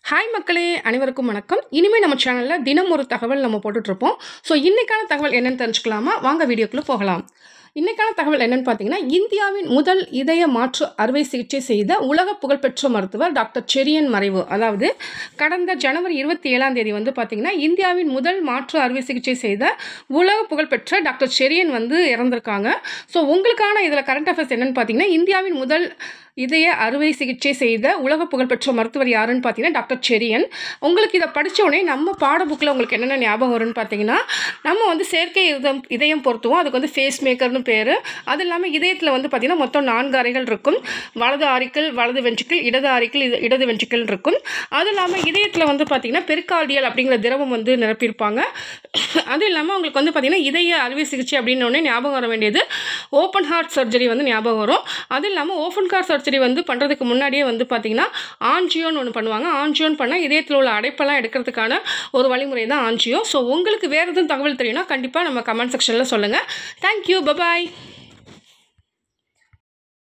Hi மக்களே, அனைவருக்கும் வணக்கம். இனிமேல் நம்ம சேனலில் தினம் ஒரு தகவல் நம்ம போட்டுட்ருப்போம். ஸோ இன்றைக்கான தகவல் என்னென்னு தெரிஞ்சுக்கலாமா? வாங்க வீடியோக்குள்ளே போகலாம். இன்றைக்கான தகவல் என்னென்னு பார்த்தீங்கன்னா, இந்தியாவின் முதல் இதய மாற்று அறுவை சிகிச்சை செய்த உலக புகழ்பெற்ற மருத்துவர் டாக்டர் செரியன் மறைவு. அதாவது கடந்த ஜனவரி 27 வந்து பார்த்தீங்கன்னா, இந்தியாவின் முதல் மாற்று அறுவை சிகிச்சை செய்த உலக புகழ்பெற்ற டாக்டர் செரியன் வந்து இறந்திருக்காங்க. ஸோ உங்களுக்கான இதில் கரண்ட் அஃபேர்ஸ் என்னென்னு பார்த்தீங்கன்னா, இந்தியாவின் முதல் இதய அறுவை சிகிச்சை செய்த உலக புகழ்பெற்ற மருத்துவர் யாருன்னு பார்த்தீங்கன்னா டாக்டர் செரியன். உங்களுக்கு இதை படித்த உடனே நம்ம பாட புக்கில் உங்களுக்கு என்னென்ன ஞாபகம் வரும்னு பார்த்தீங்கன்னா, நம்ம வந்து செயற்கை இதயம் பொருத்துவோம். அதுக்கு வந்து ஃபேஸ் மேக்கர்னு பேர். அது இல்லாமல் இதயத்தில் வந்து பார்த்திங்கன்னா மொத்தம் 4 அறைகள் இருக்கும். வலது ஆரிக்கிள், வலது வென்ட்ரிக்கிள், இடது ஆரிக்கிள், இடது வென்ட்ரிக்கிள் இருக்கும். அது இல்லாமல் இதயத்தில் வந்து பார்த்திங்கன்னா பெரிகார்டியல் அப்படிங்கிற திரவம் வந்து நிரப்பியிருப்பாங்க. அது இல்லாமல் உங்களுக்கு வந்து பார்த்திங்கன்னா இதய அறுவை சிகிச்சை அப்படின்ன உடனே ஞாபகம் வர வேண்டியது ஓப்பன் ஹார்ட் சர்ஜரி வந்து ஞாபகம் வரும். அது இல்லாமல் ஓப்பன் ஹார்ட் சர்ஜரி வந்து பண்ணுறதுக்கு முன்னாடியே வந்து பார்த்திங்கன்னா ஆஞ்சியோன்னு ஒன்று பண்ணுவாங்க. ஆஞ்சியோன்னு பண்ணால் இதயத்தில் உள்ள அடைப்பெல்லாம் எடுக்கிறதுக்கான ஒரு வழிமுறை தான் ஆஞ்சியோ. ஸோ உங்களுக்கு வேறு எதுவும் தகவல் தெரியும்னா கண்டிப்பாக நம்ம கமெண்ட் செக்ஷனில் சொல்லுங்கள். Thank you, bye bye.